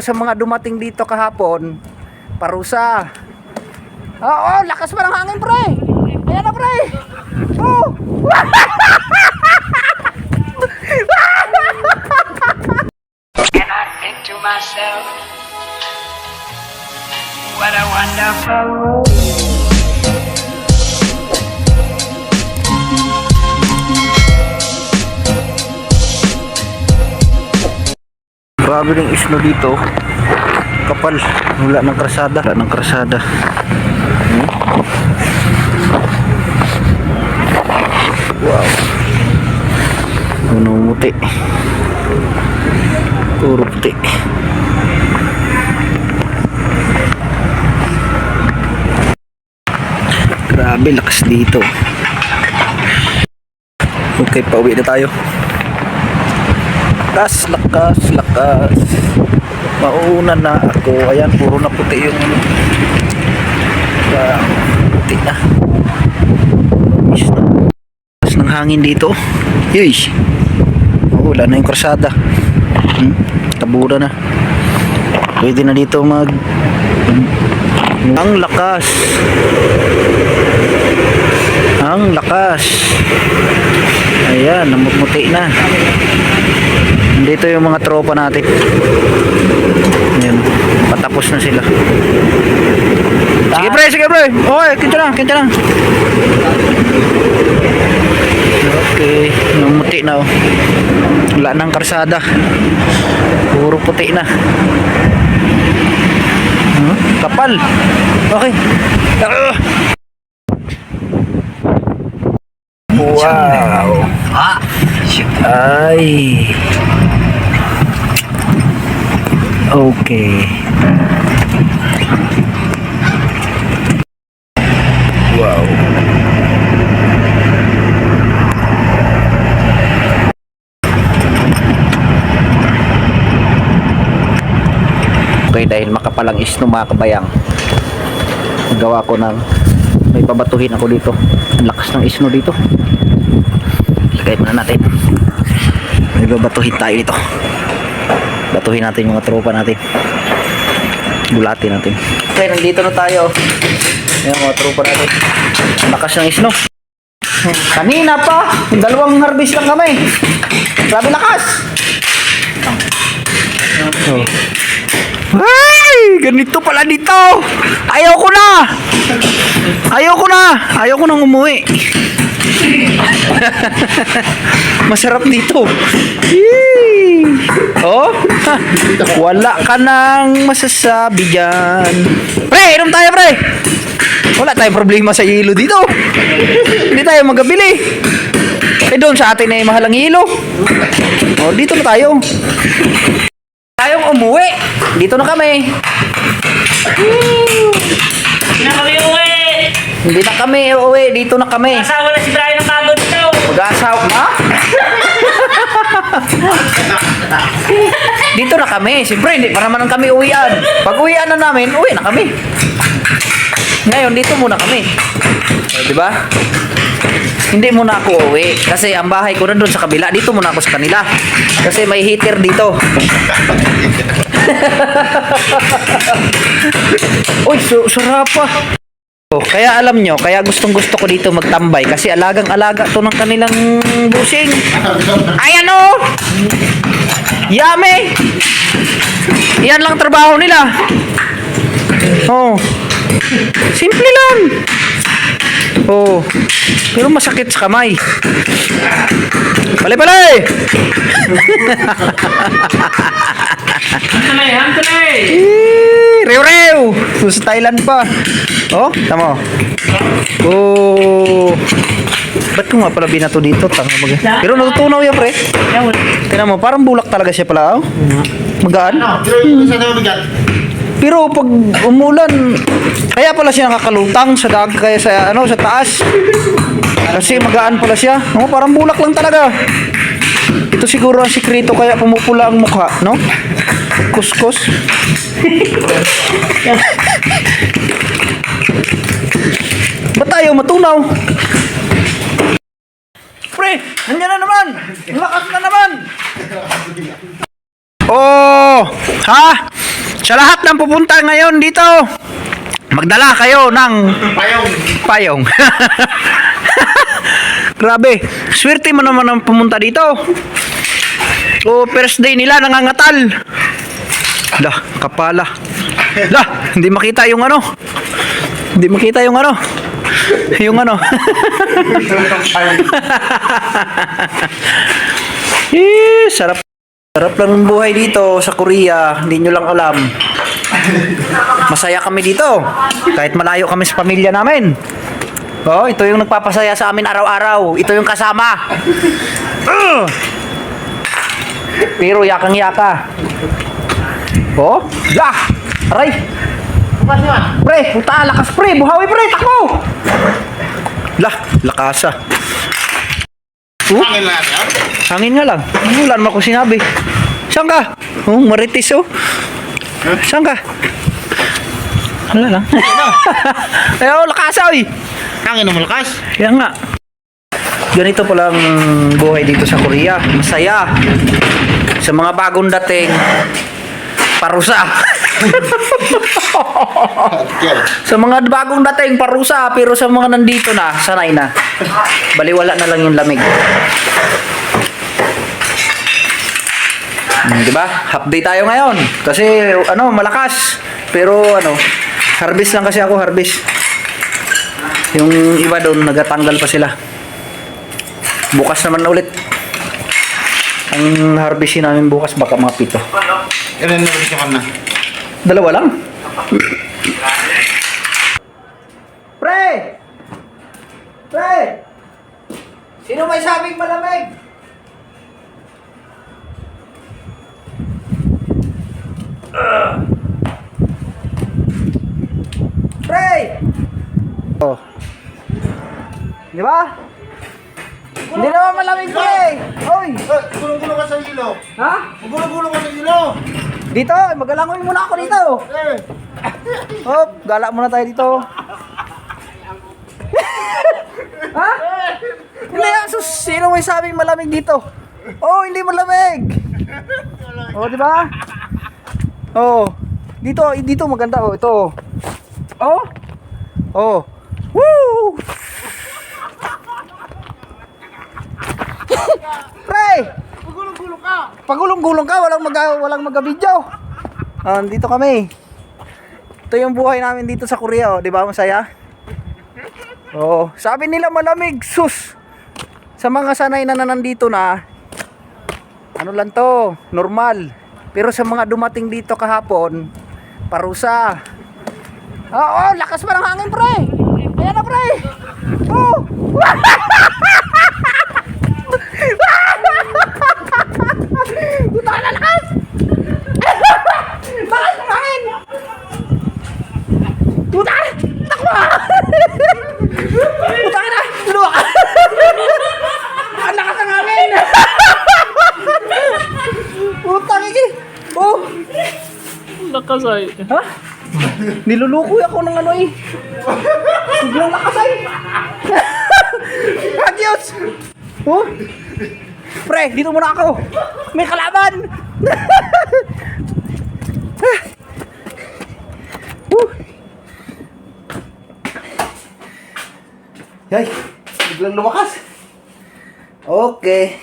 Sa mga dumating dito kahapon, parusa. Oo, lakas pa ng hangin, pre. Ayan na, pre. Oh. And I think to myself, what a wonderful world. Grabe ng isno dito. Kapal. Wala ng krasada. Wala ng krasada. Wow. Numuti. Puro puti. Grabe, lakas dito. Okay, pauwi na tayo. Lakas. Mauna na ako. Ayan, puro na puti yung puti na. Lakas ng hangin dito. Yeesh. Wala na yung krasada. Tabura na. Pwede na dito ang lakas. Ang lakas. Ayan, namumuti na. Dito yung mga tropa natin. Ayan, patapos na sila. Sige pre. Oy, kinta lang. Okay, namumuti na oh. Wala nang karsada. Puro puti na. Kapal. Okay. Wow. Ay. Okay. Wow. Okay, dahil makapalang isno mga kabayang, gawa ko ng may babatuhin ako dito. Ang lakas ng isno dito. Lagay muna natin. May babatuhin tayo dito. Batuhin natin yung mga tropa natin. Bulatin natin. Okay, nandito na tayo. Ayan mga tropa natin. Ang lakas ng isno. Kanina pa, dalawang harvest lang kami. Grabe lakas. Oh. Ay, ganito pala dito. Ayoko nang umuwi. Masarap dito. Yee. Oh, wala ka nang masasabi dyan. Pre, inom tayo pre. Wala tayong problema sa hilo dito. Hindi tayo magabili. Doon sa atin ay mahal ang hilo. Oh, dito na tayo. Tayong umuwi. Dito na kami. Hindi na kami uwi. Hindi na kami uuwi. Dito na kami. Asawa na si Brian ng pagod daw. Mag-aasawa. Ha? Dito na kami. Siyempre, hindi pa naman kami uwian. Pag uwian na namin, uwi na kami. Ngayon, dito muna kami. Diba? Hindi muna ako uwi. Kasi ang bahay ko na doon sa kabila. Dito muna ako sa kanila. Kasi may heater dito. Uy, sarap pa. Kaya alam nyo, kaya gustong gusto ko dito magtambay. Kasi alagang-alaga to ng kanilang busing. Ayan o! Yummy! Yan lang trabaho nila. Oh. Simple lang. Oh. Pero masakit sa kamay. Palay! Hantunay! Rew! Sa Thailand pa. Oh, tama. Oh. Ba't ko nga pala binato dito? Pero natutunaw yan, pre. Tignan mo, parang bulak talaga siya pala. Oh. Magaan. Pero pag umulan, kaya pala siya nakakalutang sa dagat kaya sa taas. Kasi magaan pala siya. Oh, parang bulak lang talaga. Ito siguro ang sikreto kaya pumupula ang mukha, no? Kuskus. Ba't tayo matunaw? Pre, nandiyan na naman! Lakas na naman! Oh, ha? Sa lahat ng pupunta ngayon dito, magdala kayo ng payong. Grabe, swerte mo naman ang pumunta dito. So, first day nila nangangatal. Dah, kapala. Dah, hindi makita yung ano. Hindi makita yung ano. Yung ano. Sarap. Sarap lang ng buhay dito sa Korea. Hindi nyo lang alam. Masaya kami dito. Kahit malayo kami sa pamilya namin. Oh, ito yung nagpapasaya sa amin araw-araw. Ito yung kasama. Pero yakang-yaka. Oh, lah. Aray. Pre, puta, lakas pre. Buhawi pre, takbo. Lah, lakasa. Hangin lang natin. Hangin nga lang. Wala naman akong sinabi. Saan ka? Oh, maritis oh. Saan ka? Wala lang. Eh, oh, lakasa oy. Hangin na malakas. Kaya nga. Ganito palang buhay dito sa Korea. Masaya. Sa mga bagong dating, parusa. Sa mga bagong dating, parusa. Pero sa mga nandito na, sanay na. Baliwala na lang yung lamig. Diba? Half day tayo ngayon. Kasi, ano, malakas. Pero, ano, harvest lang kasi ako, harvest. Yung iba doon, nagatanggal pa sila. Bukas naman ulit. Ang harvestin namin bukas, baka mga 7. Ilan na rin na? 2 lang. Pre! Pre! Sino may sabing malamig? Pre! Oh. Di ba? Hindi naman malamig pre! Hoy! Gulong-gulong ka sa ilo. Ha? Gulong-gulong ka sa ilo. Dito! Magalangoy muna ako dito! Hop! Gala muna tayo dito! Ha? Hindi, sus! Sino may sabing malamig dito? Oh, hindi malamig! Oh, di ba? Oh. Dito maganda oh, ito. Oh. Oh. Woo! Pre! Gulong-gulong ka. Pagulong-gulong ka, walang maga-video. Dito kami. Ito yung buhay namin dito sa Korea, oh. 'Di ba? Masaya? Oh, sabi nila malamig, sus. Sa mga sanay na nandito na, ano lang 'to, normal. Pero sa mga dumating dito kahapon, parusa. Oo, lakas pa ng hangin, pre. Ayan na, pre. Oh. Puta na lakas. Lakas ng hangin. Puta. Takbo. Puta na. Luwa. Ang lakas ng hangin. Puta kiki. Oh. Lakas ay. Ha? Nilulukoy ako ng ano eh. Biglang nakasay. Adios. Oh. Pre, dito muna ako. May kalaban. Yay, biglang lumakas. Okay.